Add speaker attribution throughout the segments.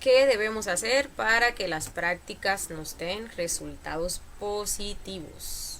Speaker 1: ¿qué debemos hacer para que las prácticas nos den resultados positivos?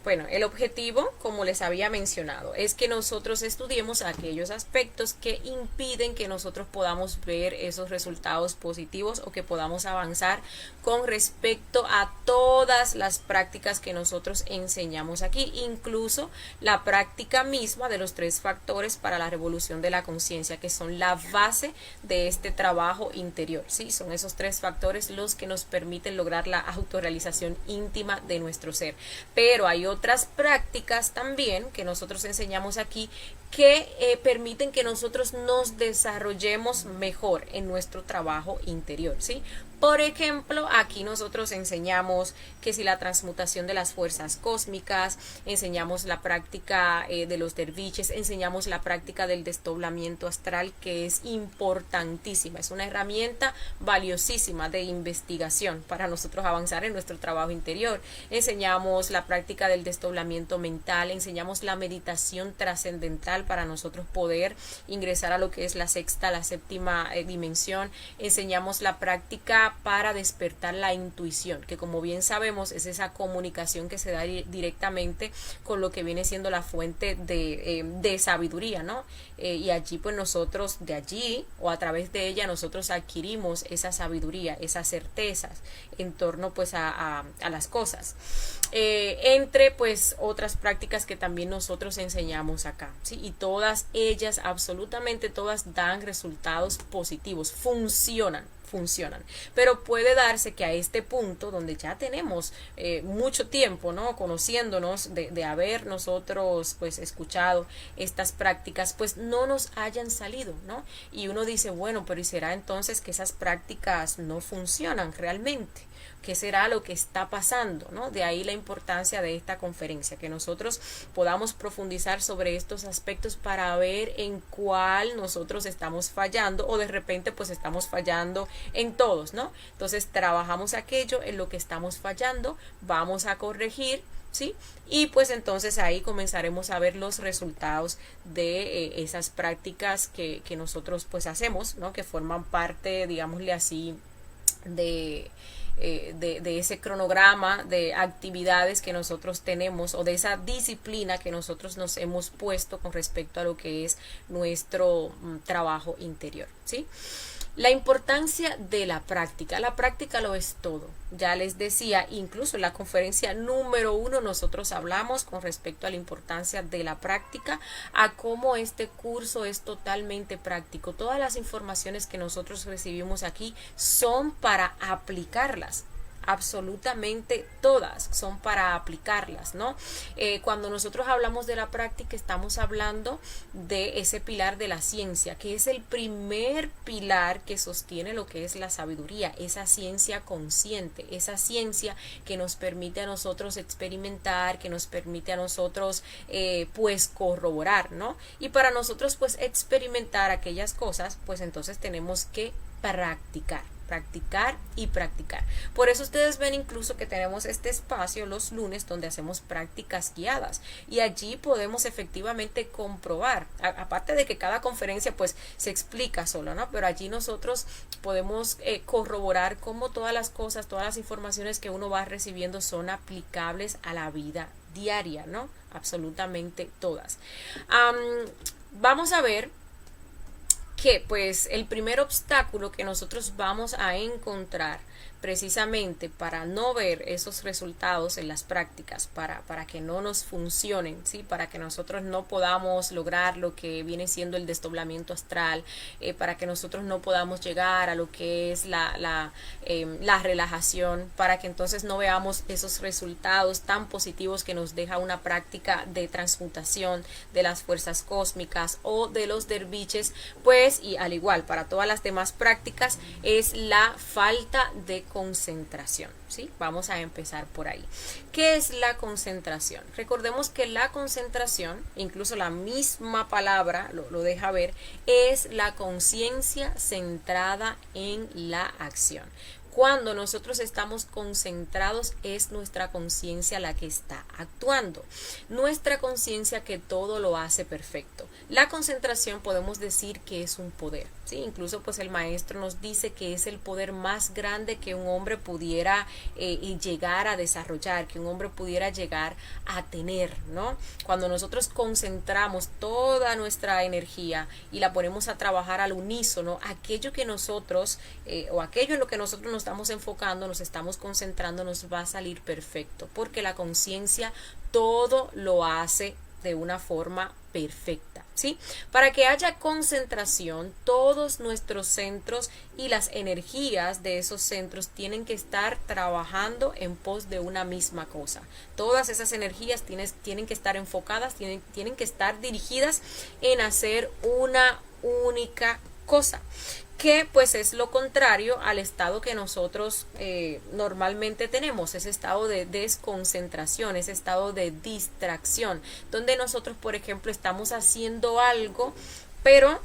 Speaker 1: Bueno, el objetivo, como les había mencionado, es que nosotros estudiemos aquellos aspectos que impiden que nosotros podamos ver esos resultados positivos o que podamos avanzar con respecto a todas las prácticas que nosotros enseñamos aquí, incluso la práctica misma de los 3 factores para la revolución de la conciencia, que son la base de este trabajo interior, ¿sí? Son esos 3 factores los que nos permiten lograr la autorrealización íntima de nuestro ser. Pero hay otras prácticas también que nosotros enseñamos aquí que permiten que nosotros nos desarrollemos mejor en nuestro trabajo interior, ¿sí? Por ejemplo, aquí nosotros enseñamos que si la transmutación de las fuerzas cósmicas, enseñamos la práctica de los derviches, enseñamos la práctica del desdoblamiento astral, que es importantísima, es una herramienta valiosísima de investigación para nosotros avanzar en nuestro trabajo interior. Enseñamos la práctica del desdoblamiento mental, enseñamos la meditación trascendental para nosotros poder ingresar a lo que es la sexta, la séptima dimensión. Enseñamos la práctica para despertar la intuición, que como bien sabemos es esa comunicación que se da directamente con lo que viene siendo la fuente de sabiduría, ¿no? Y allí pues nosotros, de allí o a través de ella, nosotros adquirimos esa sabiduría, esas certezas en torno pues a las cosas. Entre pues otras prácticas que también nosotros enseñamos acá, ¿sí? Y todas ellas, absolutamente todas, dan resultados positivos, funcionan, pero puede darse que a este punto donde ya tenemos mucho tiempo, ¿no?, conociéndonos de haber nosotros pues escuchado estas prácticas, pues no nos hayan salido, ¿no? Y uno dice, bueno, pero ¿y será entonces que esas prácticas no funcionan realmente? ¿Qué será lo que está pasando, ¿no? De ahí la importancia de esta conferencia, que nosotros podamos profundizar sobre estos aspectos para ver en cuál nosotros estamos fallando, o de repente pues estamos fallando en todos, ¿no? Entonces trabajamos aquello en lo que estamos fallando, vamos a corregir, ¿sí? Y pues entonces ahí comenzaremos a ver los resultados de esas prácticas que nosotros pues hacemos, ¿no? Que forman parte, digámosle así, de ese cronograma de actividades que nosotros tenemos, o de esa disciplina que nosotros nos hemos puesto con respecto a lo que es nuestro trabajo interior, ¿sí? La importancia de la práctica lo es todo. Ya les decía, incluso en la conferencia número 1 nosotros hablamos con respecto a la importancia de la práctica, a cómo este curso es totalmente práctico. Todas las informaciones que nosotros recibimos aquí son para aplicarlas. Absolutamente todas son para aplicarlas, ¿no? Cuando nosotros hablamos de la práctica, estamos hablando de ese pilar de la ciencia, que es el primer pilar que sostiene lo que es la sabiduría, esa ciencia consciente, esa ciencia que nos permite a nosotros experimentar, que nos permite a nosotros pues corroborar, ¿no? Y para nosotros pues experimentar aquellas cosas, pues entonces tenemos que practicar y practicar. Por eso ustedes ven incluso que tenemos este espacio los lunes donde hacemos prácticas guiadas, y allí podemos efectivamente comprobar, aparte de que cada conferencia pues se explica sola, ¿no? Pero allí nosotros podemos corroborar cómo todas las cosas, todas las informaciones que uno va recibiendo son aplicables a la vida diaria, ¿no? Absolutamente todas. Vamos a ver que pues el primer obstáculo que nosotros vamos a encontrar precisamente para no ver esos resultados en las prácticas, para que no nos funcionen, ¿sí? Para que nosotros no podamos lograr lo que viene siendo el desdoblamiento astral, para que nosotros no podamos llegar a lo que es la relajación, para que entonces no veamos esos resultados tan positivos que nos deja una práctica de transmutación de las fuerzas cósmicas o de los derviches, pues, y al igual para todas las demás prácticas, es la falta de concentración, ¿sí? Vamos a empezar por ahí. ¿Qué es la concentración? Recordemos que la concentración, incluso la misma palabra lo deja ver, es la conciencia centrada en la acción. Cuando nosotros estamos concentrados es nuestra conciencia la que está actuando. Nuestra conciencia que todo lo hace perfecto. La concentración podemos decir que es un poder, ¿sí? Incluso pues el maestro nos dice que es el poder más grande que un hombre pudiera llegar a desarrollar, que un hombre pudiera llegar a tener, ¿no? Cuando nosotros concentramos toda nuestra energía y la ponemos a trabajar al unísono, aquello que nosotros o aquello en lo que nosotros nos estamos enfocando, nos estamos concentrando, nos va a salir perfecto, porque la conciencia todo lo hace de una forma perfecta, ¿sí? Para que haya concentración, todos nuestros centros y las energías de esos centros tienen que estar trabajando en pos de una misma cosa. Todas esas energías tienen que estar enfocadas, tienen que estar dirigidas en hacer una única cosa, que pues es lo contrario al estado que nosotros normalmente tenemos, ese estado de desconcentración, ese estado de distracción, donde nosotros, por ejemplo, estamos haciendo algo, pero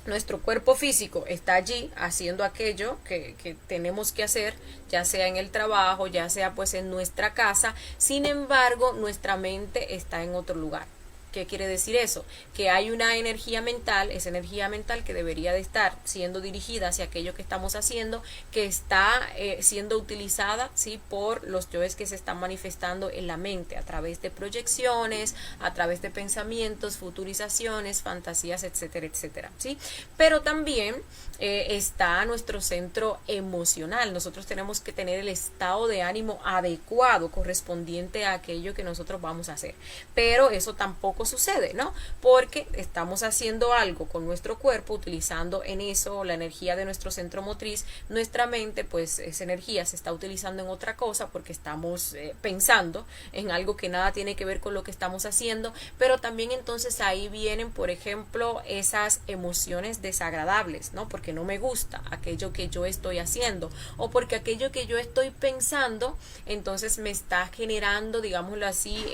Speaker 1: nuestro cuerpo físico está allí haciendo aquello que tenemos que hacer, ya sea en el trabajo, ya sea pues en nuestra casa, sin embargo, nuestra mente está en otro lugar. ¿Qué quiere decir eso? Que hay una energía mental, esa energía mental que debería de estar siendo dirigida hacia aquello que estamos haciendo, que está siendo utilizada, ¿sí? Por los yoes que se están manifestando en la mente a través de proyecciones, a través de pensamientos, futurizaciones, fantasías, etcétera, etcétera, ¿sí? Pero también está nuestro centro emocional. Nosotros tenemos que tener el estado de ánimo adecuado correspondiente a aquello que nosotros vamos a hacer. Pero eso tampoco sucede, ¿no? Porque estamos haciendo algo con nuestro cuerpo, utilizando en eso la energía de nuestro centro motriz, nuestra mente, pues esa energía se está utilizando en otra cosa porque estamos pensando en algo que nada tiene que ver con lo que estamos haciendo, pero también entonces ahí vienen, por ejemplo, esas emociones desagradables, ¿no? Porque no me gusta aquello que yo estoy haciendo, o porque aquello que yo estoy pensando, entonces me está generando, digámoslo así,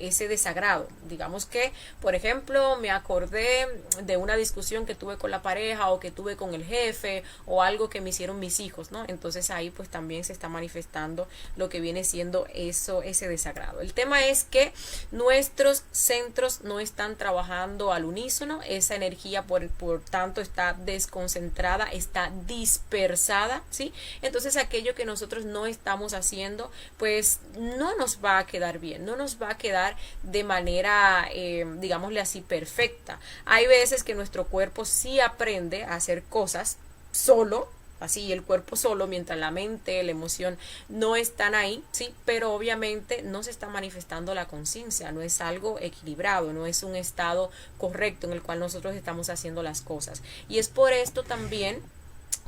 Speaker 1: ese desagrado. Digamos que, por ejemplo, me acordé de una discusión que tuve con la pareja o que tuve con el jefe o algo que me hicieron mis hijos, ¿no? Entonces ahí pues también se está manifestando lo que viene siendo eso, ese desagrado. El tema es que nuestros centros no están trabajando al unísono, esa energía por tanto está desconcentrada, está dispersada, ¿sí? Entonces aquello que nosotros no estamos haciendo pues no nos va a quedar bien, no nos va a quedar de manera digámosle así perfecta. Hay veces que nuestro cuerpo sí aprende a hacer cosas solo, así el cuerpo solo, mientras la mente, la emoción no están ahí, sí, pero obviamente no se está manifestando la conciencia, no es algo equilibrado, no es un estado correcto en el cual nosotros estamos haciendo las cosas. Y es por esto también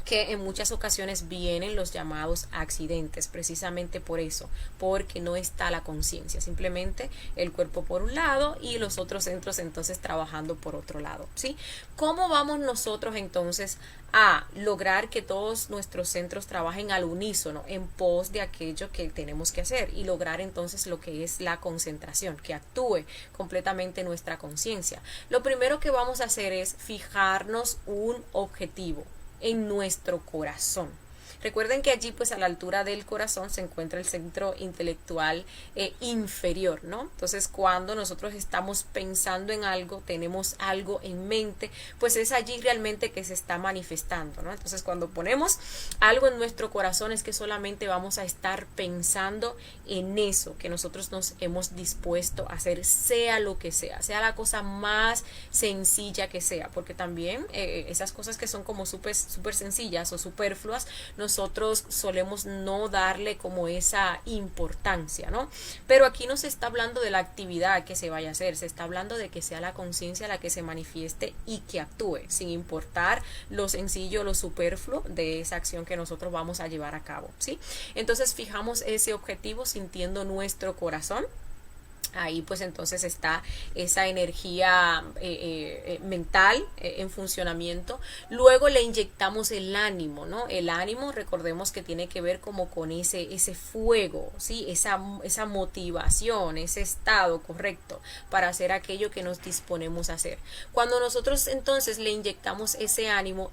Speaker 1: que en muchas ocasiones vienen los llamados accidentes, precisamente por eso, porque no está la conciencia, simplemente el cuerpo por un lado y los otros centros entonces trabajando por otro lado, ¿sí? ¿Cómo vamos nosotros entonces a lograr que todos nuestros centros trabajen al unísono en pos de aquello que tenemos que hacer y lograr entonces lo que es la concentración, que actúe completamente nuestra conciencia? Lo primero que vamos a hacer es fijarnos un objetivo en nuestro corazón. Recuerden que allí pues a la altura del corazón se encuentra el centro intelectual inferior, ¿no? Entonces cuando nosotros estamos pensando en algo, tenemos algo en mente, pues es allí realmente que se está manifestando, ¿no? Entonces cuando ponemos algo en nuestro corazón es que solamente vamos a estar pensando en eso que nosotros nos hemos dispuesto a hacer, sea lo que sea la cosa más sencilla que sea, porque también esas cosas que son como súper sencillas o superfluas, nosotros solemos no darle como esa importancia, ¿no? Pero aquí no se está hablando de la actividad que se vaya a hacer, se está hablando de que sea la conciencia la que se manifieste y que actúe, sin importar lo sencillo, lo superfluo de esa acción que nosotros vamos a llevar a cabo, ¿sí? Entonces fijamos ese objetivo sintiendo nuestro corazón. Ahí pues entonces está esa energía mental en funcionamiento. Luego le inyectamos el ánimo, ¿no? El ánimo, recordemos que tiene que ver como con ese fuego, ¿sí? Esa motivación, ese estado correcto para hacer aquello que nos disponemos a hacer. Cuando nosotros entonces le inyectamos ese ánimo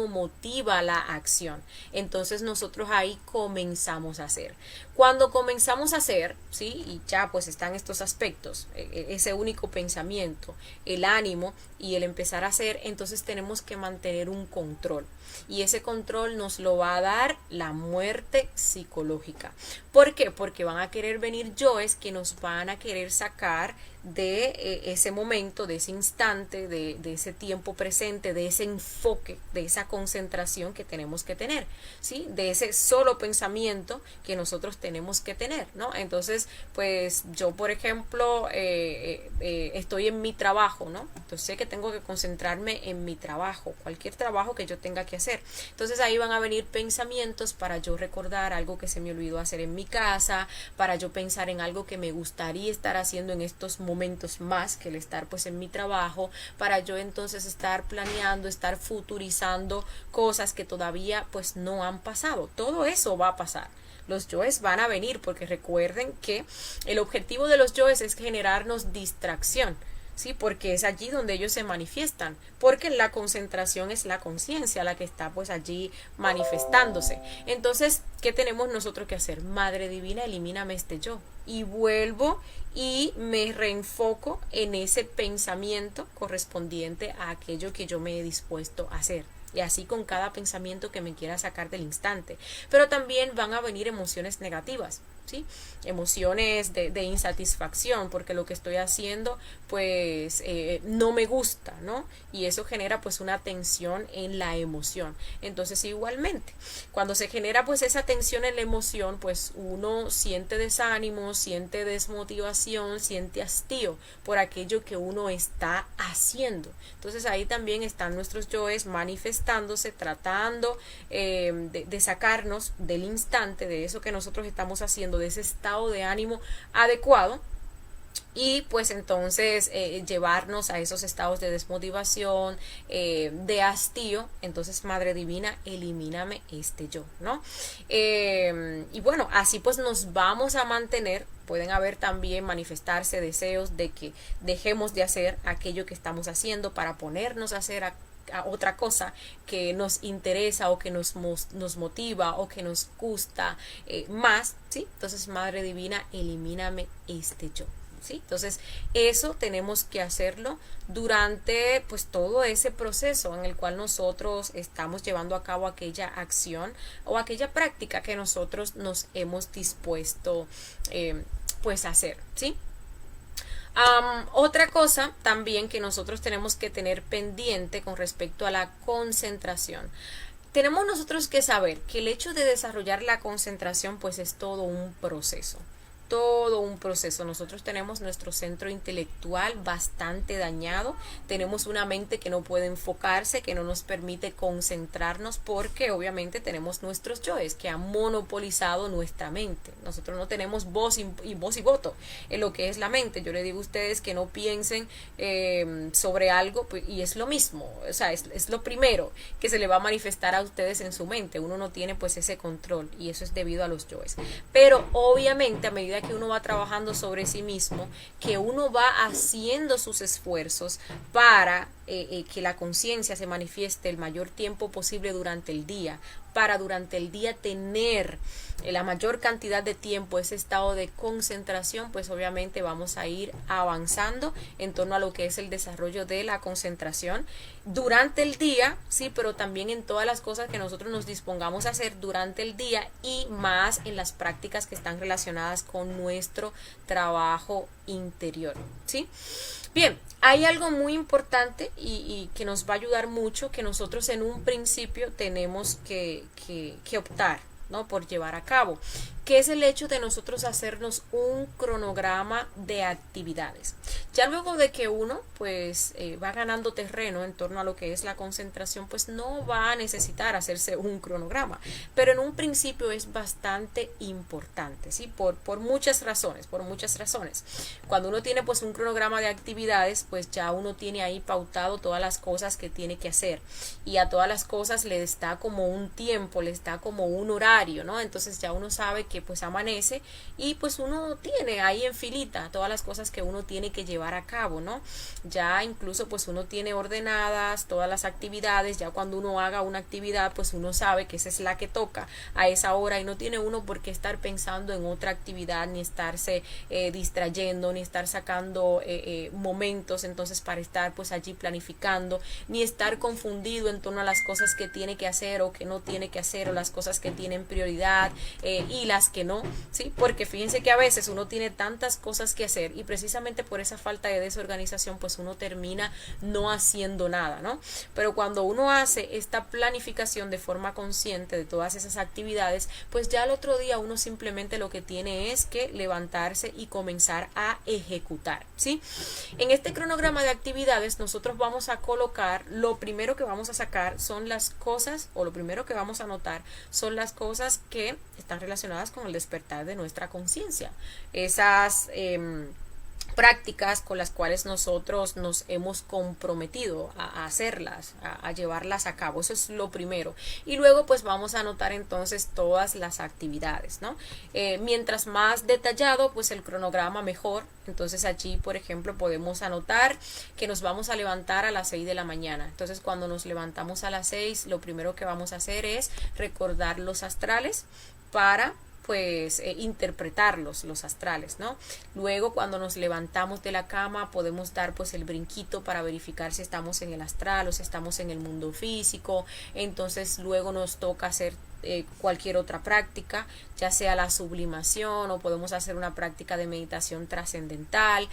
Speaker 1: motiva la acción. Entonces nosotros ahí comenzamos a hacer. Cuando comenzamos a hacer, ¿sí? Y ya pues están estos aspectos, ese único pensamiento, el ánimo y el empezar a hacer, entonces tenemos que mantener un control. Y ese control nos lo va a dar la muerte psicológica. ¿Por qué? Porque van a querer venir yoes que nos van a querer sacar de ese momento, de ese instante, de ese tiempo presente, de ese enfoque, de esa concentración que tenemos que tener, ¿sí? De ese solo pensamiento que nosotros tenemos que tener, ¿no? Entonces, pues yo, por ejemplo, estoy en mi trabajo, ¿no? Entonces sé que tengo que concentrarme en mi trabajo, cualquier trabajo que yo tenga que hacer. Entonces ahí van a venir pensamientos para yo recordar algo que se me olvidó hacer en mi casa, para yo pensar en algo que me gustaría estar haciendo en estos momentos más que el estar pues en mi trabajo, para yo entonces estar planeando, estar futurizando cosas que todavía pues no han pasado. Todo eso va a pasar. Los yoes van a venir porque recuerden que el objetivo de los yoes es generarnos distracción. Sí, porque es allí donde ellos se manifiestan, porque la concentración es la conciencia la que está pues allí manifestándose. Entonces, ¿qué tenemos nosotros que hacer? Madre Divina, elimíname este yo. Y vuelvo y me reenfoco en ese pensamiento correspondiente a aquello que yo me he dispuesto a hacer. Y así con cada pensamiento que me quiera sacar del instante. Pero también van a venir emociones negativas, ¿sí? Emociones de insatisfacción, porque lo que estoy haciendo pues no me gusta, ¿no? Y eso genera pues una tensión en la emoción. Entonces igualmente, cuando se genera pues esa tensión en la emoción, pues uno siente desánimo, siente desmotivación, siente hastío por aquello que uno está haciendo. Entonces ahí también están nuestros yoes manifestándose, tratando de sacarnos del instante, de eso que nosotros estamos haciendo, de ese estado de ánimo adecuado, y pues entonces llevarnos a esos estados de desmotivación, de hastío. Entonces, Madre Divina, elimíname este yo, ¿no? Y bueno, así pues nos vamos a mantener. Pueden haber también manifestarse deseos de que dejemos de hacer aquello que estamos haciendo para ponernos a hacer a otra cosa que nos interesa o que nos motiva o que nos gusta más, ¿sí? Entonces, Madre Divina, elimíname este yo, ¿sí? Entonces, eso tenemos que hacerlo durante pues todo ese proceso en el cual nosotros estamos llevando a cabo aquella acción o aquella práctica que nosotros nos hemos dispuesto pues a hacer, ¿sí? Otra cosa también que nosotros tenemos que tener pendiente con respecto a la concentración. Tenemos nosotros que saber que el hecho de desarrollar la concentración pues es todo un proceso. Todo un proceso. Nosotros tenemos nuestro centro intelectual bastante dañado, tenemos una mente que no puede enfocarse, que no nos permite concentrarnos, porque obviamente tenemos nuestros yoes que han monopolizado nuestra mente. Nosotros no tenemos voz y voto en lo que es la mente. Yo le digo a ustedes que no piensen sobre algo, y es lo mismo, o sea, es lo primero que se le va a manifestar a ustedes en su mente. Uno no tiene pues ese control, y eso es debido a los yoes. Pero obviamente a medida que uno va trabajando sobre sí mismo, que uno va haciendo sus esfuerzos para que la conciencia se manifieste el mayor tiempo posible durante el día, para durante el día tener la mayor cantidad de tiempo ese estado de concentración, pues obviamente vamos a ir avanzando en torno a lo que es el desarrollo de la concentración durante el día, sí, pero también en todas las cosas que nosotros nos dispongamos a hacer durante el día, y más en las prácticas que están relacionadas con nuestro trabajo interior, ¿sí? Bien, hay algo muy importante y que nos va a ayudar mucho, que nosotros en un principio tenemos que optar, ¿no?, por llevar a cabo, que es el hecho de nosotros hacernos un cronograma de actividades. Ya luego de que uno pues va ganando terreno en torno a lo que es la concentración, pues no va a necesitar hacerse un cronograma, pero en un principio es bastante importante, ¿sí? Por muchas razones, Cuando uno tiene pues un cronograma de actividades, pues ya uno tiene ahí pautado todas las cosas que tiene que hacer, y a todas las cosas le está como un tiempo, le está como un horario, ¿no? Entonces ya uno sabe que pues amanece y pues uno tiene ahí en filita todas las cosas que uno tiene que llevar a cabo, ¿no? Ya incluso pues uno tiene ordenadas todas las actividades. Ya cuando uno haga una actividad, pues uno sabe que esa es la que toca a esa hora, y no tiene uno por qué estar pensando en otra actividad, ni estarse distrayendo, ni estar sacando momentos entonces para estar pues allí planificando, ni estar confundido en torno a las cosas que tiene que hacer o que no tiene que hacer, o las cosas que tienen prioridad y las que no, ¿sí? Porque fíjense que a veces uno tiene tantas cosas que hacer, y precisamente por esa falta de desorganización pues uno termina no haciendo nada, ¿no? Pero cuando uno hace esta planificación de forma consciente de todas esas actividades, pues ya al otro día uno simplemente lo que tiene es que levantarse y comenzar a ejecutar, ¿sí? En este cronograma de actividades nosotros vamos a colocar, lo primero que vamos a sacar son las cosas, o lo primero que vamos a anotar son las cosas que están relacionadas con el despertar de nuestra conciencia. Esas prácticas con las cuales nosotros nos hemos comprometido a hacerlas, a llevarlas a cabo. Eso es lo primero. Y luego pues vamos a anotar entonces todas las actividades, ¿no? Mientras más detallado pues el cronograma, mejor. Entonces allí por ejemplo podemos anotar que nos vamos a levantar a las 6 de la mañana. Entonces cuando nos levantamos a las 6, lo primero que vamos a hacer es recordar los astrales para pues interpretarlos, los astrales, ¿no? Luego cuando nos levantamos de la cama podemos dar pues el brinquito para verificar si estamos en el astral o si estamos en el mundo físico. Entonces luego nos toca hacer cualquier otra práctica, ya sea la sublimación, o podemos hacer una práctica de meditación trascendental.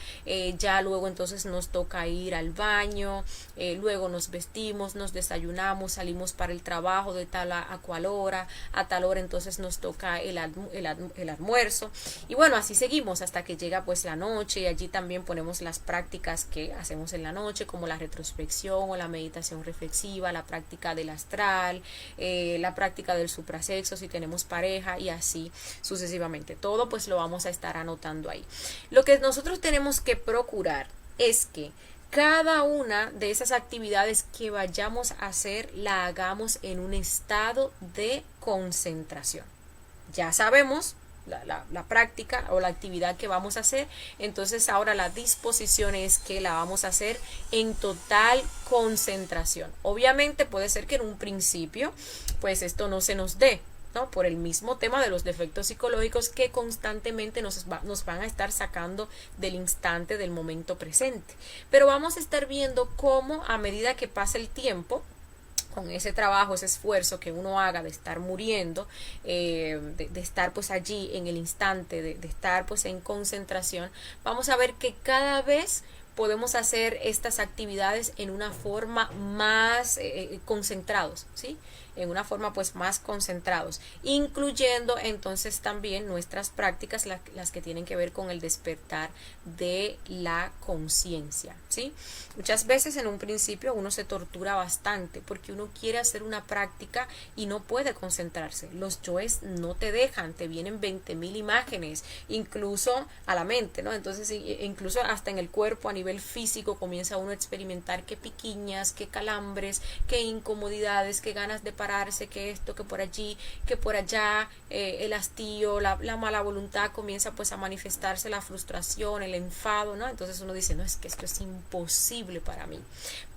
Speaker 1: Ya luego entonces nos toca ir al baño, luego nos vestimos, nos desayunamos, salimos para el trabajo de tal a cual hora, a tal hora entonces nos toca el almuerzo, y bueno, así seguimos hasta que llega pues la noche, y allí también ponemos las prácticas que hacemos en la noche, como la retrospección o la meditación reflexiva, la práctica del astral, la práctica del suprasexo si tenemos pareja, y así sucesivamente. Todo pues lo vamos a estar anotando ahí. Lo que nosotros tenemos que procurar es que cada una de esas actividades que vayamos a hacer la hagamos en un estado de concentración. Ya sabemos la práctica o la actividad que vamos a hacer, entonces ahora la disposición es que la vamos a hacer en total concentración. Obviamente puede ser que en un principio pues esto no se nos dé, ¿no? Por el mismo tema de los defectos psicológicos que constantemente nos van a estar sacando del instante, del momento presente. Pero vamos a estar viendo cómo a medida que pasa el tiempo, con ese trabajo, ese esfuerzo que uno haga de estar muriendo, de estar pues allí en el instante, de estar pues en concentración, vamos a ver que cada vez podemos hacer estas actividades en una forma más concentrados, ¿sí? En una forma pues más concentrados, incluyendo entonces también nuestras prácticas, las que tienen que ver con el despertar de la conciencia, ¿sí? Muchas veces en un principio uno se tortura bastante porque uno quiere hacer una práctica y no puede concentrarse. Los yoes no te dejan, te vienen 20.000 imágenes, incluso a la mente, ¿no? Entonces incluso hasta en el cuerpo a nivel físico comienza uno a experimentar que piquiñas, que calambres, que incomodidades, que ganas de pararse, que esto, que por allí, que por allá, el hastío, la mala voluntad, comienza pues a manifestarse la frustración, el enfado, ¿no? Entonces uno dice, no, es que esto es imposible para mí.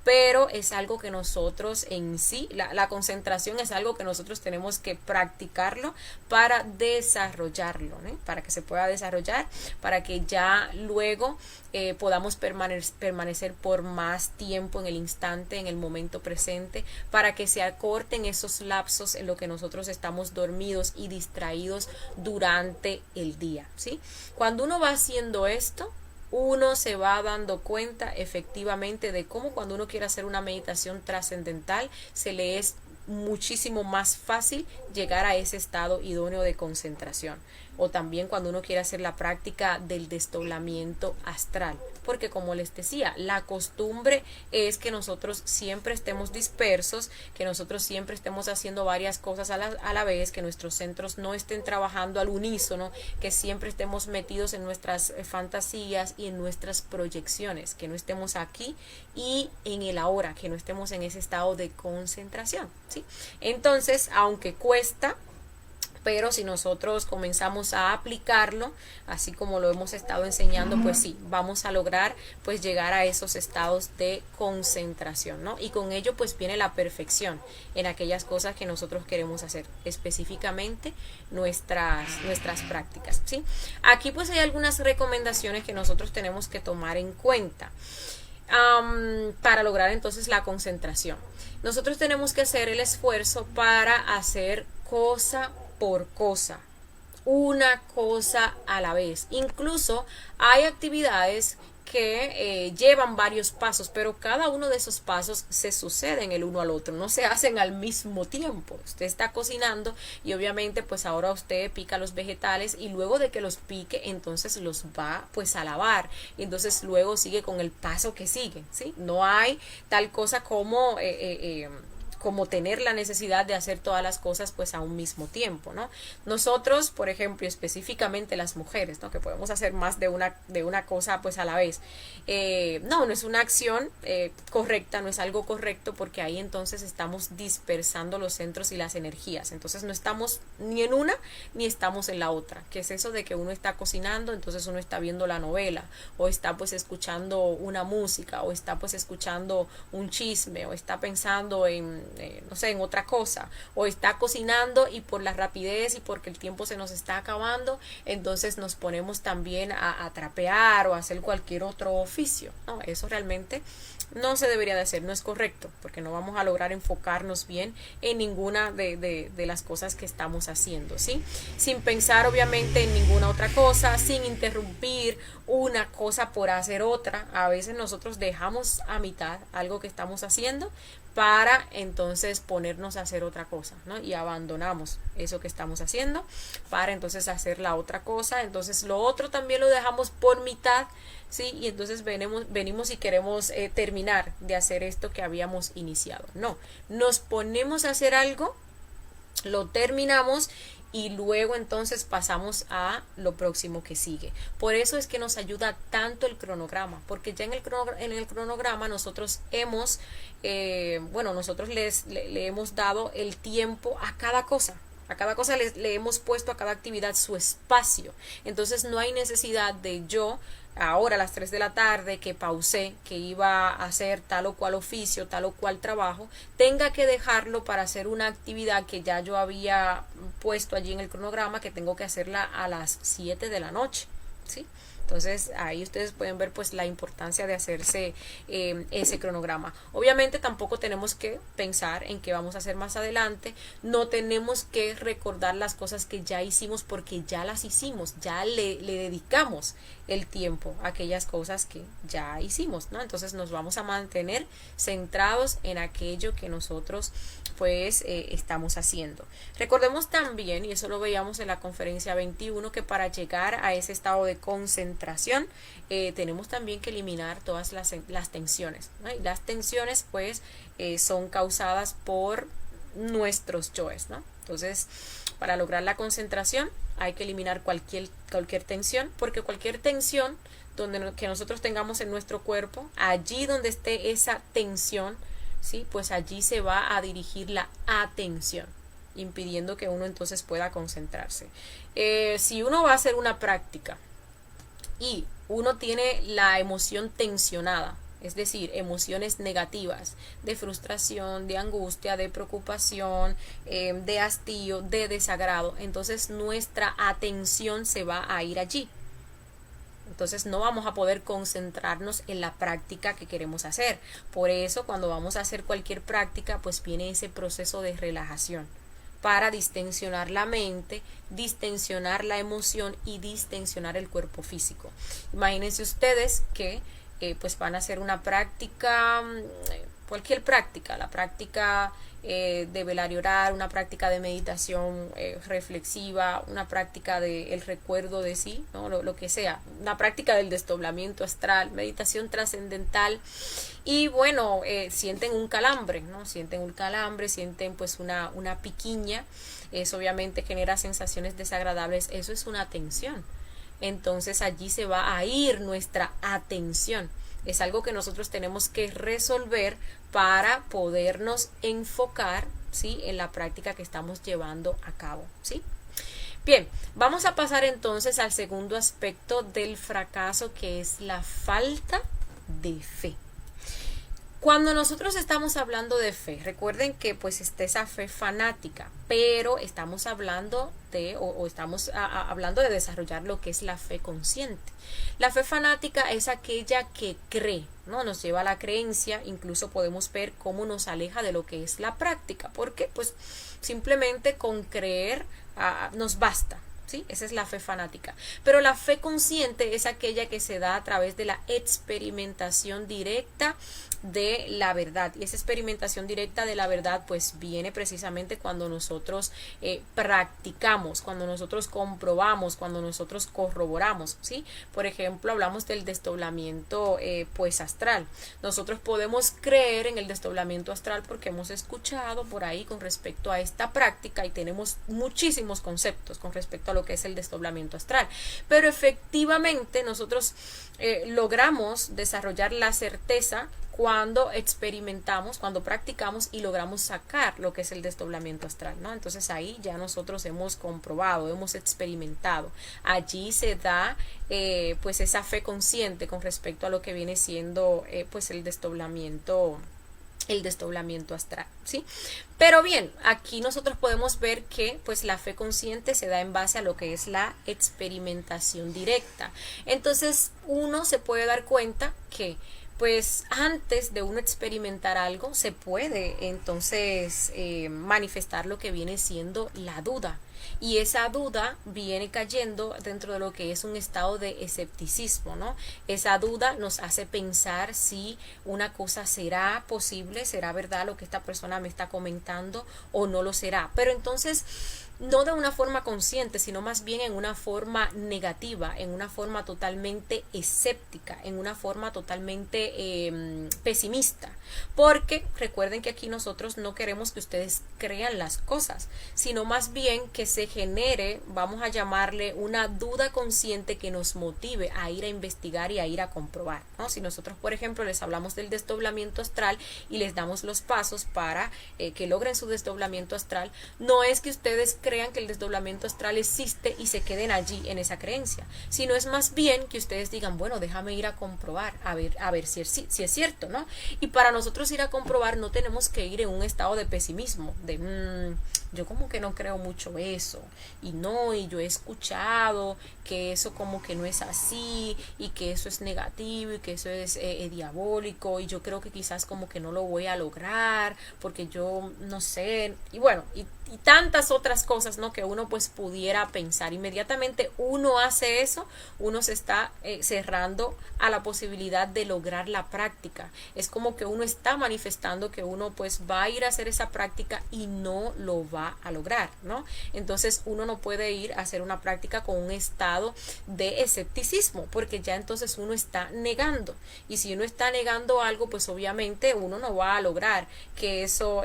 Speaker 1: Pero es algo que nosotros en sí, la concentración es algo que nosotros tenemos que practicarlo para desarrollarlo, ¿no? Para que se pueda desarrollar, para que ya luego podamos permanecer por más tiempo en el instante, en el momento presente, para que se acorten esos lapsos en lo que nosotros estamos dormidos y distraídos durante el día, ¿sí? Cuando uno va haciendo esto, uno se va dando cuenta efectivamente de cómo cuando uno quiere hacer una meditación trascendental se le es muchísimo más fácil llegar a ese estado idóneo de concentración. o también cuando uno quiere hacer la práctica del desdoblamiento astral, porque como les decía, la costumbre es que nosotros siempre estemos dispersos, que nosotros siempre estemos haciendo varias cosas a la vez, que nuestros centros no estén trabajando al unísono, que siempre estemos metidos en nuestras fantasías y en nuestras proyecciones, que no estemos aquí y en el ahora, que no estemos en ese estado de concentración, ¿sí? Entonces, aunque cuesta, pero si nosotros comenzamos a aplicarlo, así como lo hemos estado enseñando, pues sí, vamos a lograr pues llegar a esos estados de concentración, ¿no? Y con ello pues viene la perfección en aquellas cosas que nosotros queremos hacer, específicamente nuestras prácticas, ¿sí? Aquí pues hay algunas recomendaciones que nosotros tenemos que tomar en cuenta. Para lograr entonces la concentración. Nosotros tenemos que hacer el esfuerzo para hacer cosa por cosa, una cosa a la vez. Incluso hay actividades que llevan varios pasos, pero cada uno de esos pasos se suceden el uno al otro, no se hacen al mismo tiempo. Usted está cocinando y obviamente pues ahora usted pica los vegetales y luego de que los pique entonces los va pues a lavar y entonces luego sigue con el paso que sigue, ¿sí? No hay tal cosa como tener la necesidad de hacer todas las cosas pues a un mismo tiempo, ¿no? Nosotros, por ejemplo, específicamente las mujeres, ¿no? Que podemos hacer más de una cosa pues a la vez. No es una acción correcta, no es algo correcto, porque ahí entonces estamos dispersando los centros y las energías. Entonces no estamos ni en una ni estamos en la otra. ¿Qué es eso de que uno está cocinando, entonces uno está viendo la novela, o está pues escuchando una música, o está pues escuchando un chisme, o está pensando en no sé, en otra cosa, o está cocinando y por la rapidez y porque el tiempo se nos está acabando, entonces nos ponemos también a trapear o a hacer cualquier otro oficio, ¿no? Eso realmente no se debería de hacer, no es correcto, porque no vamos a lograr enfocarnos bien en ninguna de las cosas que estamos haciendo, ¿sí? Sin pensar obviamente en ninguna otra cosa, sin interrumpir una cosa por hacer otra. A veces nosotros dejamos a mitad algo que estamos haciendo para entonces ponernos a hacer otra cosa, ¿no? Y abandonamos eso que estamos haciendo para entonces hacer la otra cosa. Entonces lo otro también lo dejamos por mitad, ¿sí? Y entonces venimos y queremos terminar de hacer esto que habíamos iniciado. No, nos ponemos a hacer algo, lo terminamos y luego entonces pasamos a lo próximo que sigue. Por eso es que nos ayuda tanto el cronograma, porque ya en el cronograma nosotros hemos, nosotros le hemos dado el tiempo a cada cosa. A cada cosa le hemos puesto a cada actividad su espacio. Entonces no hay necesidad de yo ahora a las 3 de la tarde que pausé, que iba a hacer tal o cual oficio, tal o cual trabajo, tenga que dejarlo para hacer una actividad que ya yo había puesto allí en el cronograma, que tengo que hacerla a las 7 de la noche, ¿sí? Entonces ahí ustedes pueden ver pues la importancia de hacerse ese cronograma. Obviamente tampoco tenemos que pensar en qué vamos a hacer más adelante, no tenemos que recordar las cosas que ya hicimos porque ya las hicimos, ya le dedicamos el tiempo a aquellas cosas que ya hicimos, ¿no? Entonces nos vamos a mantener centrados en aquello que nosotros pues estamos haciendo. Recordemos también, y eso lo veíamos en la conferencia 21, que para llegar a ese estado de concentración tenemos también que eliminar todas las tensiones, ¿no? Y las tensiones pues son causadas por nuestros yoes, ¿no? Entonces para lograr la concentración hay que eliminar cualquier tensión, porque cualquier tensión que nosotros tengamos en nuestro cuerpo, allí donde esté esa tensión, ¿sí? Pues allí se va a dirigir la atención, impidiendo que uno entonces pueda concentrarse. Si uno va a hacer una práctica y uno tiene la emoción tensionada, es decir, emociones negativas de frustración, de angustia, de preocupación, de hastío, de desagrado, entonces nuestra atención se va a ir allí. Entonces no vamos a poder concentrarnos en la práctica que queremos hacer. Por eso cuando vamos a hacer cualquier práctica, pues viene ese proceso de relajación para distensionar la mente, distensionar la emoción y distensionar el cuerpo físico. Imagínense ustedes que pues van a hacer una práctica, cualquier práctica, la práctica de velar y orar, una práctica de meditación reflexiva, una práctica del recuerdo de sí, ¿no? Lo que sea, una práctica del desdoblamiento astral, meditación trascendental. Y bueno, sienten un calambre, ¿no? Sienten un calambre, sienten pues una piquiña. Eso obviamente genera sensaciones desagradables. Eso es una tensión. Entonces allí se va a ir nuestra atención. Es algo que nosotros tenemos que resolver para podernos enfocar, ¿sí?, en la práctica que estamos llevando a cabo, ¿sí? Bien, vamos a pasar entonces al segundo aspecto del fracaso, que es la falta de fe. Cuando nosotros estamos hablando de fe, recuerden que pues está esa fe fanática, pero estamos hablando de, estamos hablando de desarrollar lo que es la fe consciente. La fe fanática es aquella que cree, ¿no? Nos lleva a la creencia, incluso podemos ver cómo nos aleja de lo que es la práctica, porque pues simplemente con creer nos basta. ¿Sí? Esa es la fe fanática. Pero la fe consciente es aquella que se da a través de la experimentación directa de la verdad. Y esa experimentación directa de la verdad pues viene precisamente cuando nosotros practicamos, cuando nosotros comprobamos, cuando nosotros corroboramos, ¿sí? Por ejemplo, hablamos del desdoblamiento pues astral. Nosotros podemos creer en el desdoblamiento astral porque hemos escuchado por ahí con respecto a esta práctica y tenemos muchísimos conceptos con respecto a lo que es el desdoblamiento astral, pero efectivamente nosotros logramos desarrollar la certeza cuando experimentamos, cuando practicamos y logramos sacar lo que es el desdoblamiento astral, ¿no? Entonces ahí ya nosotros hemos comprobado, hemos experimentado. Allí se da pues esa fe consciente con respecto a lo que viene siendo pues el desdoblamiento astral, ¿sí? Pero bien, aquí nosotros podemos ver que pues la fe consciente se da en base a lo que es la experimentación directa. Entonces uno se puede dar cuenta que pues antes de uno experimentar algo se puede entonces manifestar lo que viene siendo la duda. Y esa duda viene cayendo dentro de lo que es un estado de escepticismo, ¿no? Esa duda nos hace pensar si una cosa será posible, será verdad lo que esta persona me está comentando o no lo será. Pero entonces no de una forma consciente, sino más bien en una forma negativa, en una forma totalmente escéptica, en una forma totalmente pesimista. Porque recuerden que aquí nosotros no queremos que ustedes crean las cosas, sino más bien que se genere, vamos a llamarle, una duda consciente que nos motive a ir a investigar y a ir a comprobar, ¿no? Si nosotros, por ejemplo, les hablamos del desdoblamiento astral y les damos los pasos para que logren su desdoblamiento astral, no es que ustedes crean que el desdoblamiento astral existe y se queden allí en esa creencia, sino es más bien que ustedes digan, bueno, déjame ir a comprobar, a ver si es cierto, ¿no? Y para nosotros ir a comprobar no tenemos que ir en un estado de pesimismo, de yo como que no creo mucho eso, y yo he escuchado que eso como que no es así, y que eso es negativo, y que eso es diabólico, y yo creo que quizás como que no lo voy a lograr, porque yo no sé, y bueno, y tantas otras cosas, ¿no?, que uno pues pudiera pensar. Inmediatamente uno hace eso, uno se está cerrando a la posibilidad de lograr la práctica. Es como que uno está manifestando que uno pues va a ir a hacer esa práctica y no lo va a lograr, ¿no? Entonces uno no puede ir a hacer una práctica con un estado de escepticismo, porque ya entonces uno está negando, y si uno está negando algo, pues obviamente uno no va a lograr que eso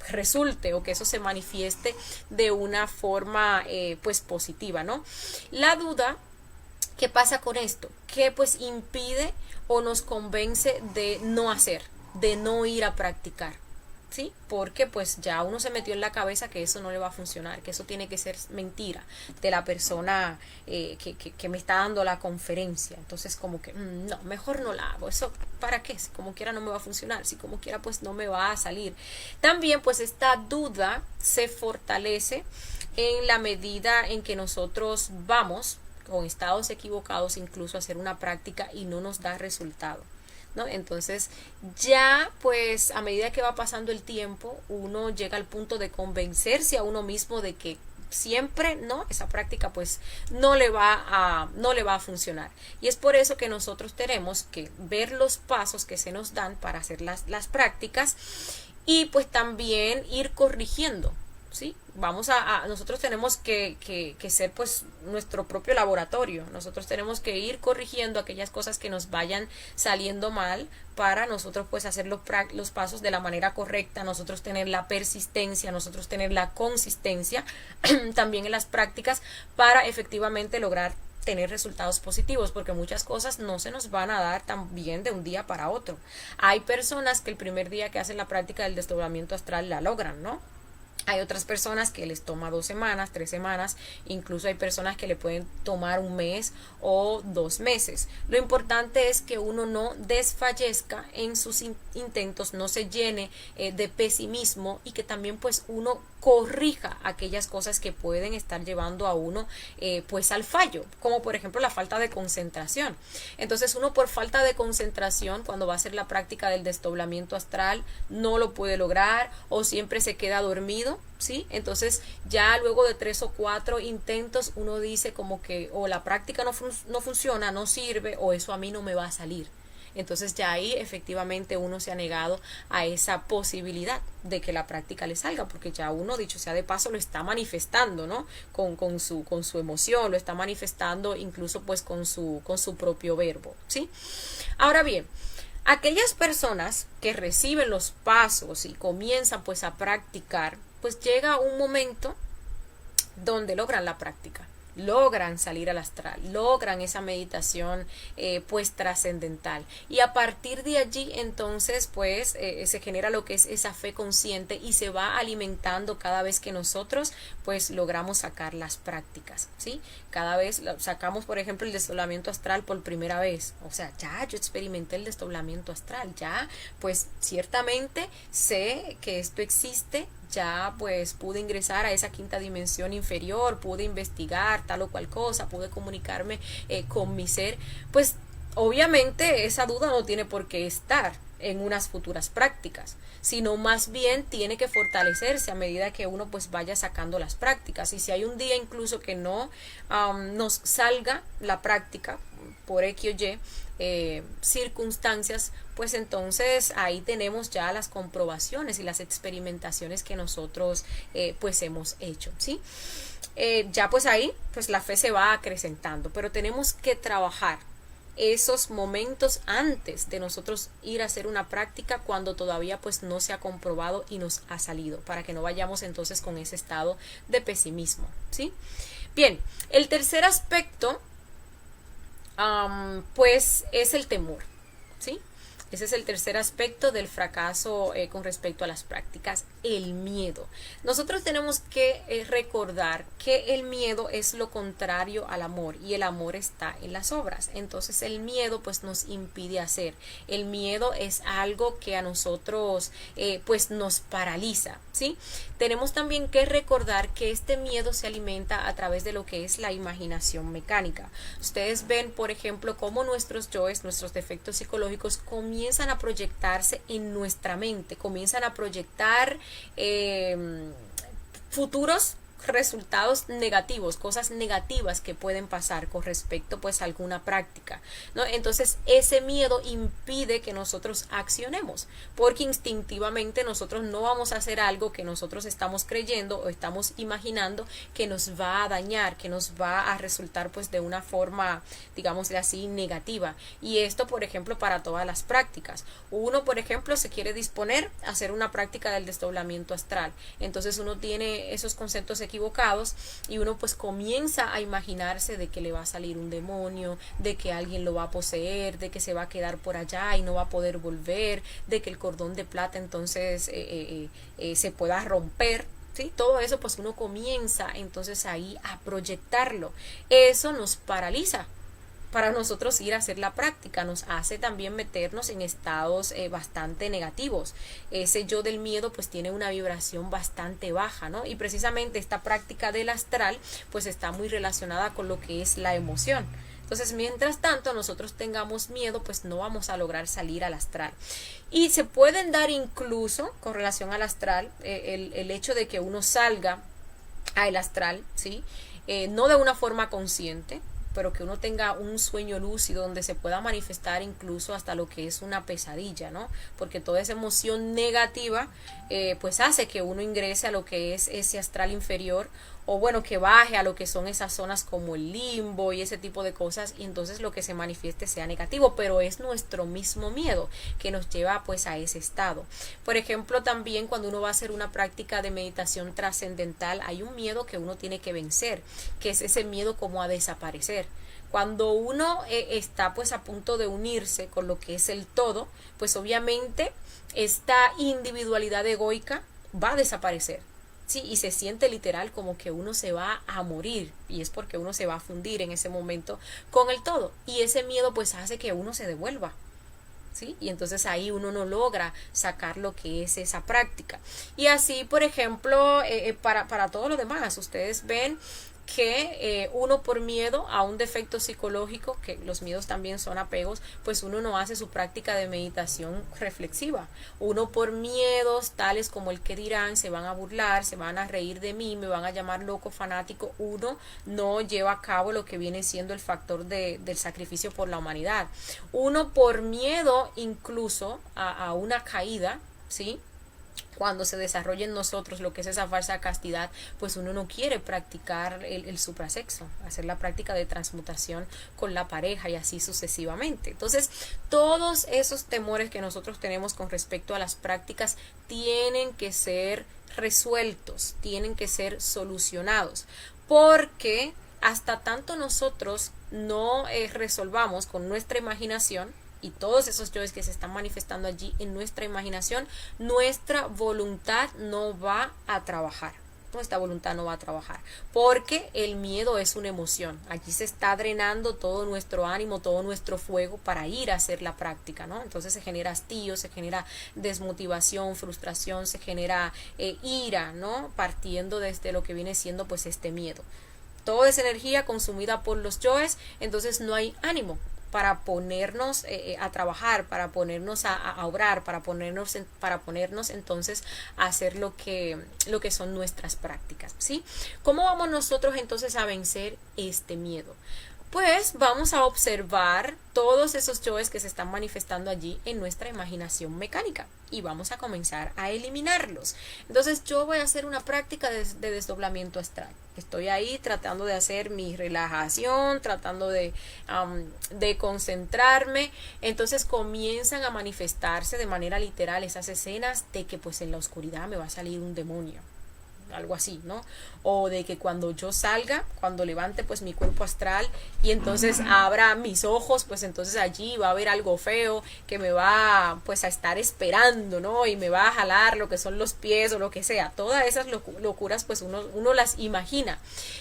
Speaker 1: resulte, o que eso se manifieste de una forma pues positiva, ¿no? La duda, ¿qué pasa con esto? Que pues impide o nos convence de no hacer, de no ir a practicar, ¿sí? Porque pues ya uno se metió en la cabeza que eso no le va a funcionar, que eso tiene que ser mentira de la persona que me está dando la conferencia. Entonces como que no, mejor no la hago. Eso, ¿para qué? Si como quiera no me va a funcionar, si como quiera pues no me va a salir. También pues esta duda se fortalece en la medida en que nosotros vamos con estados equivocados incluso a hacer una práctica y no nos da resultado, ¿no? Entonces ya pues a medida que va pasando el tiempo uno llega al punto de convencerse a uno mismo de que siempre no, esa práctica pues no le va a funcionar, y es por eso que nosotros tenemos que ver los pasos que se nos dan para hacer las prácticas y pues también ir corrigiendo, ¿sí? Nosotros tenemos que ser pues nuestro propio laboratorio. Nosotros tenemos que ir corrigiendo aquellas cosas que nos vayan saliendo mal para nosotros pues hacer los pasos de la manera correcta, nosotros tener la persistencia, nosotros tener la consistencia también en las prácticas para efectivamente lograr tener resultados positivos, porque muchas cosas no se nos van a dar tan bien de un día para otro. Hay personas que el primer día que hacen la práctica del desdoblamiento astral la logran, ¿no? Hay otras personas que les toma 2 semanas, 3 semanas, incluso hay personas que le pueden tomar 1 mes o 2 meses. Lo importante es que uno no desfallezca en sus intentos, no se llene de pesimismo, y que también pues uno corrija aquellas cosas que pueden estar llevando a uno pues al fallo, como por ejemplo la falta de concentración. Entonces uno, por falta de concentración, cuando va a hacer la práctica del desdoblamiento astral, no lo puede lograr, o siempre se queda dormido, ¿sí? Entonces ya luego de 3 o 4 intentos uno dice como que o la práctica no funciona, no sirve, o eso a mí no me va a salir. Entonces ya ahí efectivamente uno se ha negado a esa posibilidad de que la práctica le salga, porque ya uno, dicho sea de paso, lo está manifestando, ¿no? Con su emoción, lo está manifestando incluso pues con su propio verbo, ¿sí? Ahora bien, aquellas personas que reciben los pasos y comienzan pues a practicar, pues llega un momento donde logran la práctica, logran salir al astral, logran esa meditación pues trascendental, y a partir de allí entonces pues se genera lo que es esa fe consciente, y se va alimentando cada vez que nosotros pues logramos sacar las prácticas, ¿sí? Cada vez sacamos, por ejemplo, el desdoblamiento astral por primera vez, o sea, ya yo experimenté el desdoblamiento astral, ya pues ciertamente sé que esto existe, ya pues pude ingresar a esa quinta dimensión inferior, pude investigar tal o cual cosa, pude comunicarme con mi ser, pues obviamente esa duda no tiene por qué estar en unas futuras prácticas, sino más bien tiene que fortalecerse a medida que uno pues vaya sacando las prácticas. Y si hay un día incluso que no nos salga la práctica por X o Y circunstancias, pues entonces ahí tenemos ya las comprobaciones y las experimentaciones que nosotros pues hemos hecho, ¿sí? Ya pues ahí pues la fe se va acrecentando, pero tenemos que trabajar esos momentos antes de nosotros ir a hacer una práctica, cuando todavía pues no se ha comprobado y nos ha salido, para que no vayamos entonces con ese estado de pesimismo, ¿sí? Bien, el tercer aspecto pues es el temor, ¿sí? Ese es el tercer aspecto del fracaso con respecto a las prácticas, el miedo. Nosotros tenemos que recordar que el miedo es lo contrario al amor, y el amor está en las obras. Entonces el miedo pues nos impide hacer. El miedo es algo que a nosotros pues nos paraliza, ¿sí? Tenemos también que recordar que este miedo se alimenta a través de lo que es la imaginación mecánica. Ustedes ven, por ejemplo, cómo nuestros yoes, nuestros defectos psicológicos comienzan a proyectarse en nuestra mente, comienzan a proyectar futuros resultados negativos, cosas negativas que pueden pasar con respecto pues a alguna práctica, ¿no? Entonces ese miedo impide que nosotros accionemos, porque instintivamente nosotros no vamos a hacer algo que nosotros estamos creyendo o estamos imaginando que nos va a dañar, que nos va a resultar pues de una forma, digámosle así, negativa. Y esto, por ejemplo, para todas las prácticas. Uno, por ejemplo, se quiere disponer a hacer una práctica del desdoblamiento astral, entonces uno tiene esos conceptos equivocados y uno pues comienza a imaginarse de que le va a salir un demonio, de que alguien lo va a poseer, de que se va a quedar por allá y no va a poder volver, de que el cordón de plata entonces se pueda romper, ¿sí? Todo eso pues uno comienza entonces ahí a proyectarlo. Eso nos paraliza para nosotros ir a hacer la práctica, nos hace también meternos en estados bastante negativos. Ese yo del miedo pues tiene una vibración bastante baja, ¿no? Y precisamente esta práctica del astral pues está muy relacionada con lo que es la emoción. Entonces, mientras tanto nosotros tengamos miedo, pues no vamos a lograr salir al astral. Y se pueden dar incluso, con relación al astral, el hecho de que uno salga al astral, ¿sí? No de una forma consciente, pero que uno tenga un sueño lúcido donde se pueda manifestar incluso hasta lo que es una pesadilla, ¿no? Porque toda esa emoción negativa pues hace que uno ingrese a lo que es ese astral inferior, o bueno, que baje a lo que son esas zonas como el limbo y ese tipo de cosas, y entonces lo que se manifieste sea negativo, pero es nuestro mismo miedo que nos lleva pues a ese estado. Por ejemplo, también cuando uno va a hacer una práctica de meditación trascendental, hay un miedo que uno tiene que vencer, que es ese miedo como a desaparecer. Cuando uno está pues a punto de unirse con lo que es el todo, pues obviamente esta individualidad egoica va a desaparecer. Sí, y se siente literal como que uno se va a morir, y es porque uno se va a fundir en ese momento con el todo, y ese miedo pues hace que uno se devuelva, ¿sí? Y entonces ahí uno no logra sacar lo que es esa práctica. Y así, por ejemplo, para todo lo demás, ustedes ven que uno por miedo a un defecto psicológico, que los miedos también son apegos, pues uno no hace su práctica de meditación reflexiva. Uno por miedos tales como el que dirán, se van a burlar, se van a reír de mí, me van a llamar loco, fanático, uno no lleva a cabo lo que viene siendo el factor del sacrificio por la humanidad. Uno por miedo incluso a una caída, ¿sí? Cuando se desarrolla en nosotros lo que es esa falsa castidad, pues uno no quiere practicar el suprasexo, hacer la práctica de transmutación con la pareja y así sucesivamente. Entonces, todos esos temores que nosotros tenemos con respecto a las prácticas tienen que ser resueltos, tienen que ser solucionados, porque hasta tanto nosotros no resolvamos con nuestra imaginación y todos esos yoes que se están manifestando allí en nuestra imaginación, nuestra voluntad no va a trabajar. Nuestra voluntad no va a trabajar, porque el miedo es una emoción. Allí se está drenando todo nuestro ánimo, todo nuestro fuego para ir a hacer la práctica, ¿no? Entonces se genera hastío, se genera desmotivación, frustración, se genera ira, ¿no? Partiendo desde lo que viene siendo pues este miedo. Toda esa energía consumida por los yoes, entonces no hay ánimo para ponernos a trabajar, para ponernos a obrar, para ponernos entonces a hacer lo que son nuestras prácticas, ¿sí? ¿Cómo vamos nosotros entonces a vencer este miedo? Pues vamos a observar todos esos yoes que se están manifestando allí en nuestra imaginación mecánica y vamos a comenzar a eliminarlos. Entonces yo voy a hacer una práctica de desdoblamiento astral. Estoy ahí tratando de hacer mi relajación, tratando de concentrarme. Entonces comienzan a manifestarse de manera literal esas escenas de que pues en la oscuridad me va a salir un demonio, algo así, ¿no? O de que cuando yo salga, cuando levante pues mi cuerpo astral y entonces abra mis ojos, pues entonces allí va a haber algo feo que me va pues a estar esperando, ¿no? Y me va a jalar lo que son los pies o lo que sea. Todas esas locuras pues uno las imagina.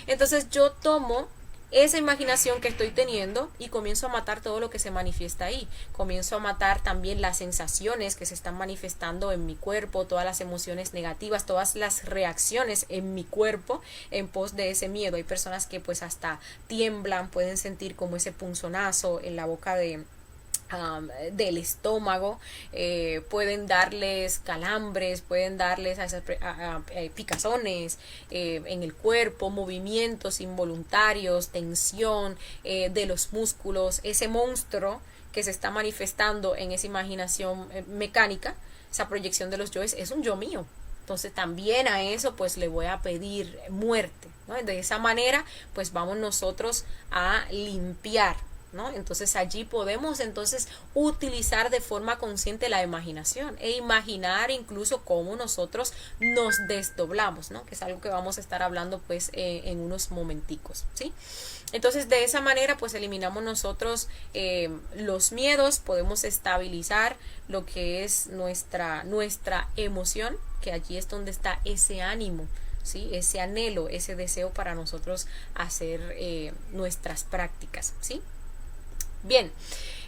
Speaker 1: Entonces yo tomo esa imaginación que estoy teniendo y comienzo a matar todo lo que se manifiesta ahí. Comienzo a matar también las sensaciones que se están manifestando en mi cuerpo, todas las emociones negativas, todas las reacciones en mi cuerpo en pos de ese miedo. Hay personas que pues hasta tiemblan, pueden sentir como ese punzonazo en la boca del estómago, pueden darles calambres, pueden darles picazones en el cuerpo, movimientos involuntarios, tensión de los músculos, ese monstruo que se está manifestando en esa imaginación mecánica, esa proyección de los yoes, es un yo mío. Entonces también a eso pues le voy a pedir muerte, ¿no? De esa manera pues vamos nosotros a limpiar, ¿no? Entonces allí podemos entonces utilizar de forma consciente la imaginación e imaginar incluso cómo nosotros nos desdoblamos, ¿no? Que es algo que vamos a estar hablando pues en unos momenticos, ¿sí? Entonces de esa manera pues eliminamos nosotros los miedos, podemos estabilizar lo que es nuestra emoción, que allí es donde está ese ánimo, ¿sí? Ese anhelo, ese deseo para nosotros hacer nuestras prácticas, ¿sí? Bien,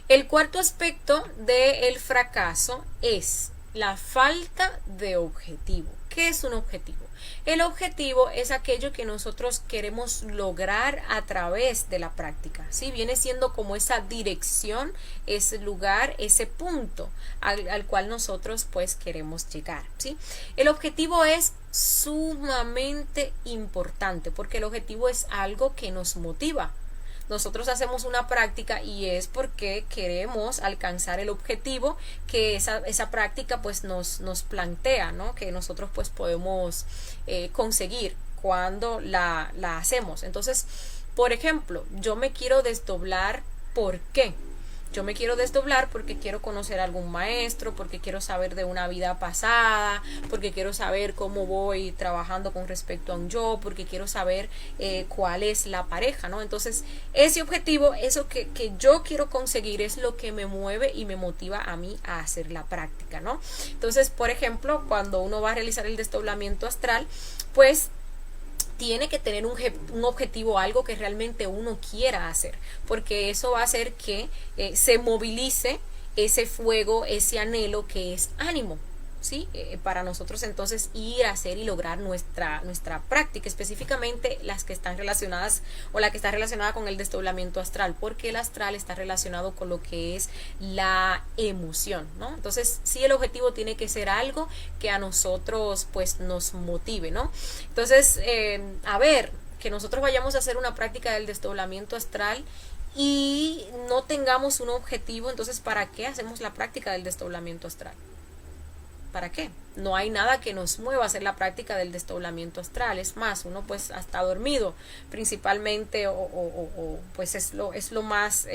Speaker 1: el cuarto aspecto del fracaso es la falta de objetivo. ¿Qué es un objetivo? El objetivo es aquello que nosotros queremos lograr a través de la práctica, ¿sí? Viene siendo como esa dirección, ese lugar, ese punto al cual nosotros pues queremos llegar, ¿sí? El objetivo es sumamente importante porque el objetivo es algo que nos motiva. nosotros hacemos una práctica y es porque queremos alcanzar el objetivo que esa práctica pues nos plantea, ¿no? Que nosotros pues podemos conseguir cuando la hacemos. Entonces, por ejemplo, yo me quiero desdoblar. ¿Por qué? Yo me quiero desdoblar porque quiero conocer a algún maestro, porque quiero saber de una vida pasada, porque quiero saber cómo voy trabajando con respecto a un yo, porque quiero saber cuál es la pareja, ¿no? Entonces, ese objetivo, eso que yo quiero conseguir es lo que me mueve y me motiva a mí a hacer la práctica, ¿no? Entonces, por ejemplo, cuando uno va a realizar el desdoblamiento astral, pues tiene que tener un objetivo, algo que realmente uno quiera hacer, porque eso va a hacer que se movilice ese fuego, ese anhelo que es ánimo, ¿sí? Para nosotros entonces ir a hacer y lograr nuestra práctica, específicamente las que están relacionadas o la que está relacionada con el desdoblamiento astral, porque el astral está relacionado con lo que es la emoción, ¿no? Entonces sí, el objetivo tiene que ser algo que a nosotros pues nos motive, ¿no? Entonces, a ver, que nosotros vayamos a hacer una práctica del desdoblamiento astral y no tengamos un objetivo, entonces ¿para qué hacemos la práctica del desdoblamiento astral? ¿Para qué? No hay nada que nos mueva a hacer la práctica del desdoblamiento astral. Es más, uno pues hasta dormido principalmente o pues es lo más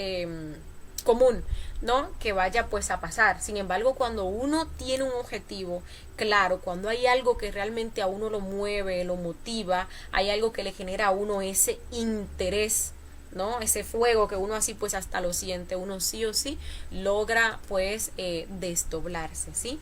Speaker 1: común, ¿no? Que vaya pues a pasar. Sin embargo, cuando uno tiene un objetivo claro, cuando hay algo que realmente a uno lo mueve, lo motiva, hay algo que le genera a uno ese interés, ¿no? Ese fuego que uno así pues hasta lo siente, uno sí o sí logra pues desdoblarse, ¿sí?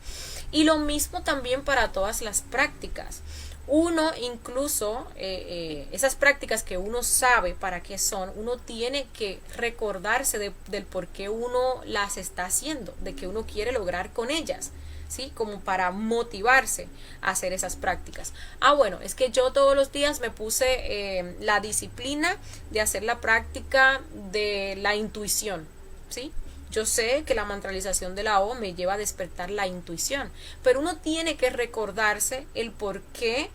Speaker 1: Y lo mismo también para todas las prácticas. Uno incluso, esas prácticas que uno sabe para qué son, uno tiene que recordarse del por qué uno las está haciendo, de que uno quiere lograr con ellas, ¿sí? Como para motivarse a hacer esas prácticas. Bueno, es que yo todos los días me puse la disciplina de hacer la práctica de la intuición, ¿sí? Yo sé que la mantralización de la O me lleva a despertar la intuición, pero uno tiene que recordarse el por qué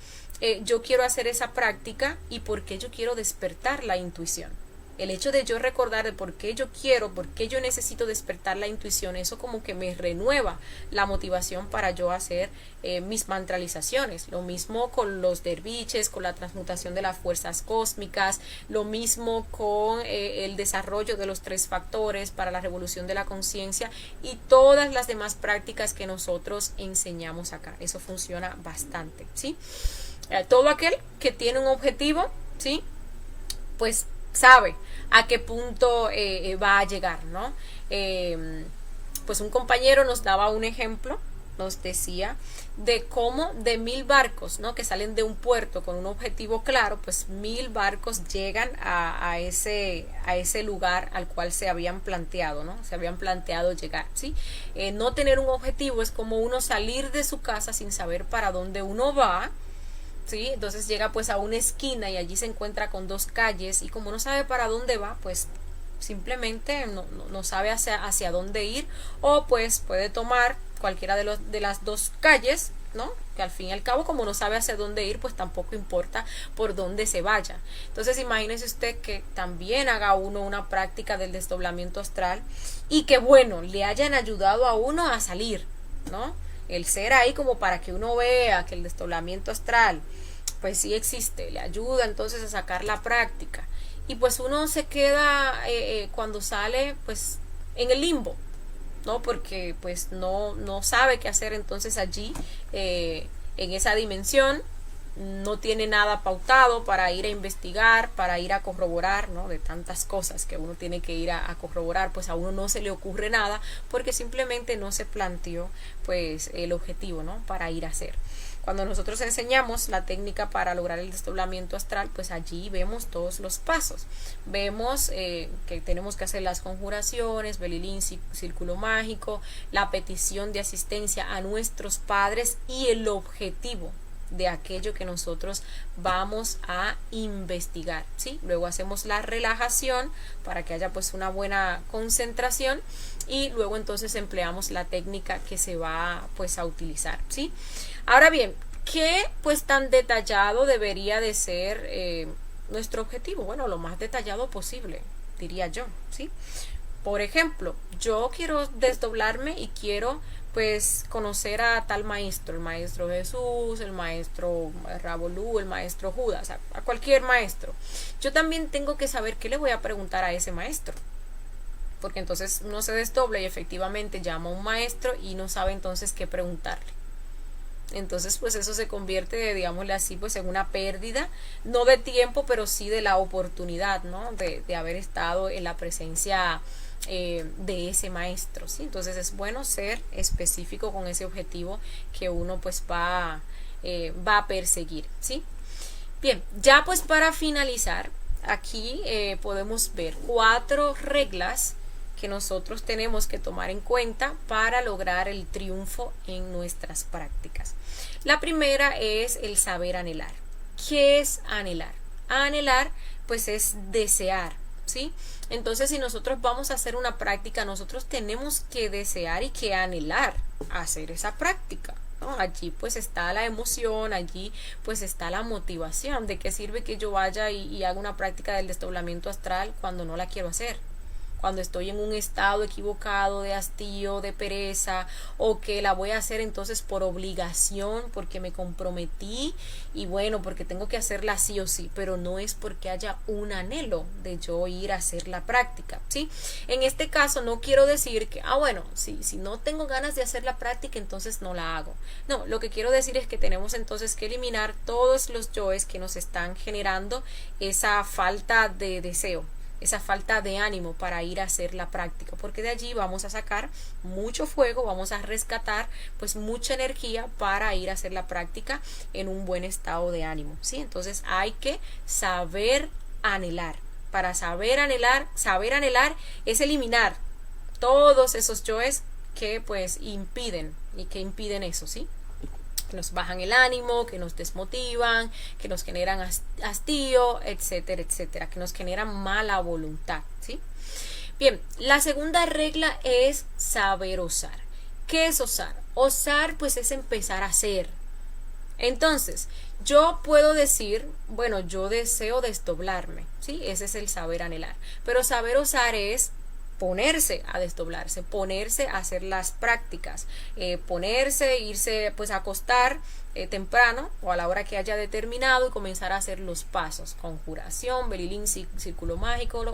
Speaker 1: yo quiero hacer esa práctica y por qué yo quiero despertar la intuición. El hecho de yo recordar de por qué yo quiero, por qué yo necesito despertar la intuición, eso como que me renueva la motivación para yo hacer mis mantralizaciones. Lo mismo con los derviches, con la transmutación de las fuerzas cósmicas, lo mismo con el desarrollo de los 3 factores para la revolución de la conciencia y todas las demás prácticas que nosotros enseñamos acá. Eso funciona bastante, ¿sí? Todo aquel que tiene un objetivo, ¿sí? Pues sabe a qué punto va a llegar, ¿no? Pues un compañero nos daba un ejemplo, nos decía de cómo de 1000 barcos, ¿no? Que salen de un puerto con un objetivo claro, pues 1000 barcos llegan a ese lugar al cual se habían planteado, ¿no? Se habían planteado llegar, ¿sí? No tener un objetivo es como uno salir de su casa sin saber para dónde uno va, ¿sí? Entonces llega pues a una esquina y allí se encuentra con 2 calles y como no sabe para dónde va, pues simplemente no sabe hacia dónde ir, o pues puede tomar cualquiera de las 2 calles, ¿no? Que al fin y al cabo, como no sabe hacia dónde ir, pues tampoco importa por dónde se vaya. Entonces imagínese usted que también haga uno una práctica del desdoblamiento astral y que bueno, le hayan ayudado a uno a salir, ¿no? El ser ahí como para que uno vea que el desdoblamiento astral pues sí existe, le ayuda entonces a sacar la práctica y pues uno se queda cuando sale pues en el limbo, ¿no? Porque pues no sabe qué hacer entonces allí en esa dimensión, no tiene nada pautado para ir a investigar, para ir a corroborar, ¿no? De tantas cosas que uno tiene que ir a corroborar, pues a uno no se le ocurre nada porque simplemente no se planteó pues el objetivo, ¿no? Para ir a hacer. Cuando nosotros enseñamos la técnica para lograr el desdoblamiento astral, pues allí vemos todos los pasos. Vemos que tenemos que hacer las conjuraciones, Belilín, círculo mágico, la petición de asistencia a nuestros padres y el objetivo de aquello que nosotros vamos a investigar, ¿sí? Luego hacemos la relajación para que haya pues una buena concentración y luego entonces empleamos la técnica que se va pues a utilizar, ¿sí? Ahora bien, ¿qué pues tan detallado debería de ser nuestro objetivo? Bueno, lo más detallado posible, diría yo, ¿sí? Por ejemplo, yo quiero desdoblarme y quiero pues conocer a tal maestro, el maestro Jesús, el maestro Rabolú, el maestro Judas, a cualquier maestro. Yo también tengo que saber qué le voy a preguntar a ese maestro, porque entonces uno se desdobla y efectivamente llama a un maestro y no sabe entonces qué preguntarle. Entonces pues eso se convierte, digámosle así, pues en una pérdida, no de tiempo, pero sí de la oportunidad, ¿no? De haber estado en la presencia de ese maestro, ¿sí? Entonces es bueno ser específico con ese objetivo que uno pues va a perseguir, ¿sí? Bien, ya pues para finalizar, aquí podemos ver 4 reglas que nosotros tenemos que tomar en cuenta para lograr el triunfo en nuestras prácticas. La primera es el saber anhelar. ¿Qué es anhelar? Anhelar pues es desear, ¿sí? Entonces si nosotros vamos a hacer una práctica, nosotros tenemos que desear y que anhelar hacer esa práctica, ¿no? Allí pues está la emoción, allí pues está la motivación. ¿De qué sirve que yo vaya y haga una práctica del desdoblamiento astral cuando no la quiero hacer? Cuando estoy en un estado equivocado de hastío, de pereza, o que la voy a hacer entonces por obligación, porque me comprometí y bueno, porque tengo que hacerla sí o sí, pero no es porque haya un anhelo de yo ir a hacer la práctica, ¿sí? En este caso no quiero decir que, bueno, si no tengo ganas de hacer la práctica, entonces no la hago. No, lo que quiero decir es que tenemos entonces que eliminar todos los yoes que nos están generando esa falta de deseo, esa falta de ánimo para ir a hacer la práctica, porque de allí vamos a sacar mucho fuego, vamos a rescatar pues mucha energía para ir a hacer la práctica en un buen estado de ánimo, ¿sí? Entonces hay que saber anhelar. Para saber anhelar es eliminar todos esos yoes que pues impiden eso, ¿sí? Que nos bajan el ánimo, que nos desmotivan, que nos generan hastío, etcétera, etcétera, que nos generan mala voluntad, ¿sí? Bien, la segunda regla es saber osar. ¿Qué es osar? Osar pues es empezar a hacer. Entonces, yo puedo decir, bueno, yo deseo desdoblarme, ¿sí? Ese es el saber anhelar. Pero saber osar es ponerse a desdoblarse, ponerse a hacer las prácticas, irse pues a acostar temprano o a la hora que haya determinado y comenzar a hacer los pasos: conjuración, belilín, círculo mágico,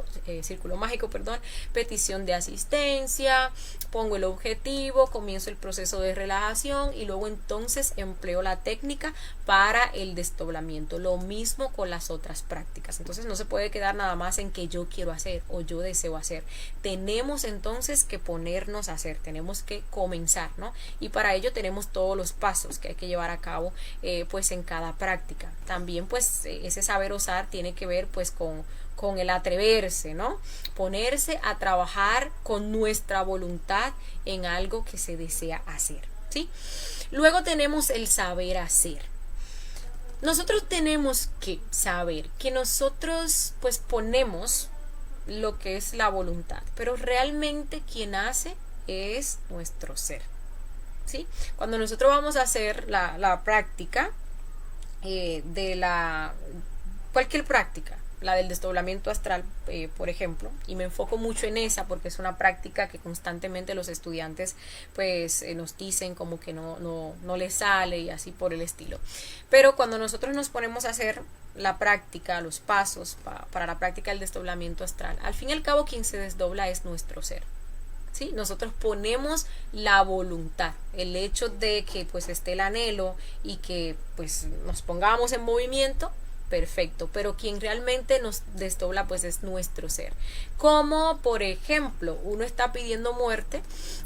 Speaker 1: petición de asistencia, pongo el objetivo, comienzo el proceso de relajación y luego entonces empleo la técnica para el desdoblamiento. Lo mismo con las otras prácticas. Entonces no se puede quedar nada más en que yo quiero hacer o yo deseo hacer. Tenemos entonces que ponernos a hacer, tenemos que comenzar, ¿no? Y para ello tenemos todos los pasos que hay que llevar a cabo pues en cada práctica. También pues ese saber osar tiene que ver pues con el atreverse, ¿no? Ponerse a trabajar con nuestra voluntad en algo que se desea hacer, ¿sí? Luego tenemos el saber hacer. Nosotros tenemos que saber que nosotros pues ponemos lo que es la voluntad, pero realmente quien hace es nuestro ser, ¿sí? Cuando nosotros vamos a hacer la práctica cualquier práctica, la del desdoblamiento astral, por ejemplo, y me enfoco mucho en esa porque es una práctica que constantemente los estudiantes pues nos dicen como que no les sale y así por el estilo. Pero cuando nosotros nos ponemos a hacer la práctica, los pasos para la práctica del desdoblamiento astral, al fin y al cabo quien se desdobla es nuestro ser, ¿sí? Nosotros ponemos la voluntad, el hecho de que pues esté el anhelo y que pues nos pongamos en movimiento, perfecto, pero quien realmente nos desdobla pues es nuestro ser. Como por ejemplo uno está pidiendo muerte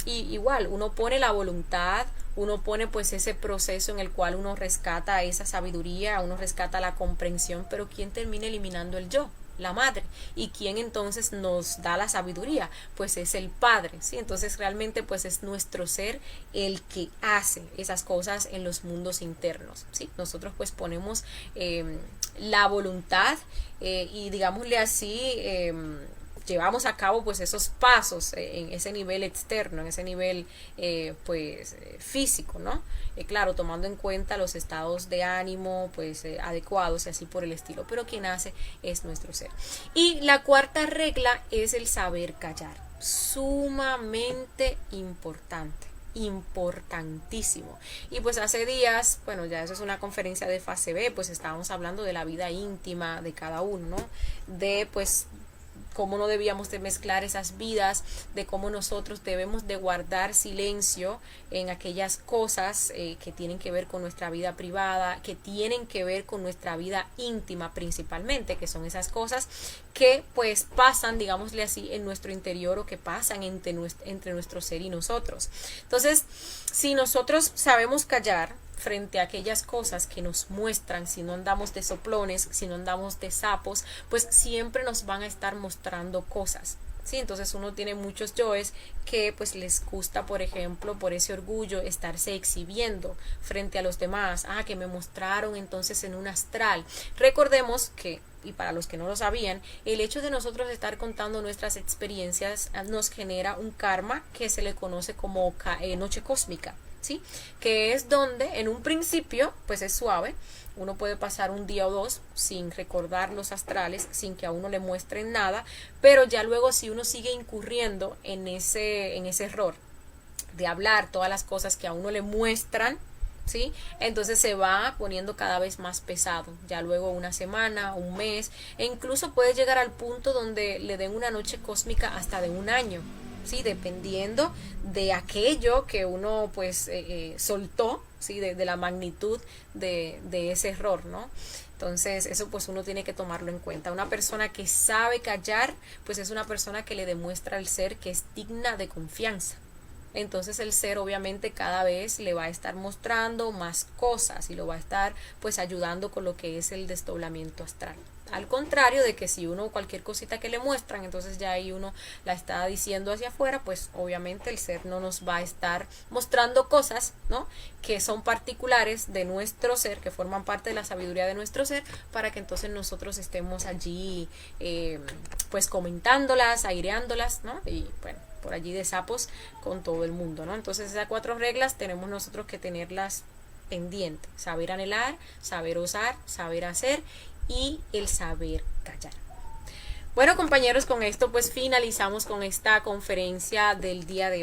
Speaker 1: y igual uno pone la voluntad, uno pone pues ese proceso en el cual uno rescata esa sabiduría, uno rescata la comprensión, pero quien termina eliminando el yo, la madre. ¿Y quién entonces nos da la sabiduría? Pues es el Padre, ¿sí? Entonces realmente pues es nuestro ser el que hace esas cosas en los mundos internos, ¿sí? Nosotros pues ponemos la voluntad y digámosle así llevamos a cabo pues esos pasos en ese nivel externo, en ese nivel físico, ¿no? Claro, tomando en cuenta los estados de ánimo pues adecuados y así por el estilo, pero quien hace es nuestro ser. Y la cuarta regla es el saber callar, sumamente importante, importantísimo. Y pues hace días, bueno, ya eso es una conferencia de fase B, pues estábamos hablando de la vida íntima de cada uno, ¿no? De pues cómo no debíamos de mezclar esas vidas, de cómo nosotros debemos de guardar silencio en aquellas cosas que tienen que ver con nuestra vida privada, que tienen que ver con nuestra vida íntima principalmente, que son esas cosas que pues pasan, digámosle así, en nuestro interior o que pasan entre nuestro ser y nosotros. Entonces, si nosotros sabemos callar frente a aquellas cosas que nos muestran, si no andamos de soplones, si no andamos de sapos, pues siempre nos van a estar mostrando cosas. Sí, entonces uno tiene muchos yoes que pues les gusta, por ejemplo, por ese orgullo estarse exhibiendo frente a los demás. Que me mostraron entonces en un astral. Recordemos que, y para los que no lo sabían, el hecho de nosotros estar contando nuestras experiencias nos genera un karma que se le conoce como noche cósmica. ¿Sí? Que es donde en un principio pues es suave, uno puede pasar un día o dos sin recordar los astrales, sin que a uno le muestren nada, pero ya luego si uno sigue incurriendo en ese error de hablar todas las cosas que a uno le muestran, ¿sí? Entonces se va poniendo cada vez más pesado, ya luego una semana, un mes, e incluso puede llegar al punto donde le den una noche cósmica hasta de un año. Sí, dependiendo de aquello que uno pues soltó, ¿sí? De la magnitud de ese error, ¿no? Entonces eso pues uno tiene que tomarlo en cuenta. Una persona que sabe callar pues es una persona que le demuestra al ser que es digna de confianza. Entonces el ser obviamente cada vez le va a estar mostrando más cosas y lo va a estar pues ayudando con lo que es el desdoblamiento astral. Al contrario de que si uno cualquier cosita que le muestran, entonces ya ahí uno la está diciendo hacia afuera, pues obviamente el ser no nos va a estar mostrando cosas, ¿no? Que son particulares de nuestro ser, que forman parte de la sabiduría de nuestro ser, para que entonces nosotros estemos allí pues comentándolas, aireándolas, ¿no? Y bueno, por allí de sapos con todo el mundo, ¿no? Entonces esas 4 reglas tenemos nosotros que tenerlas pendientes: saber anhelar, saber osar, saber hacer y el saber callar. Bueno, compañeros, con esto pues finalizamos con esta conferencia del día de hoy.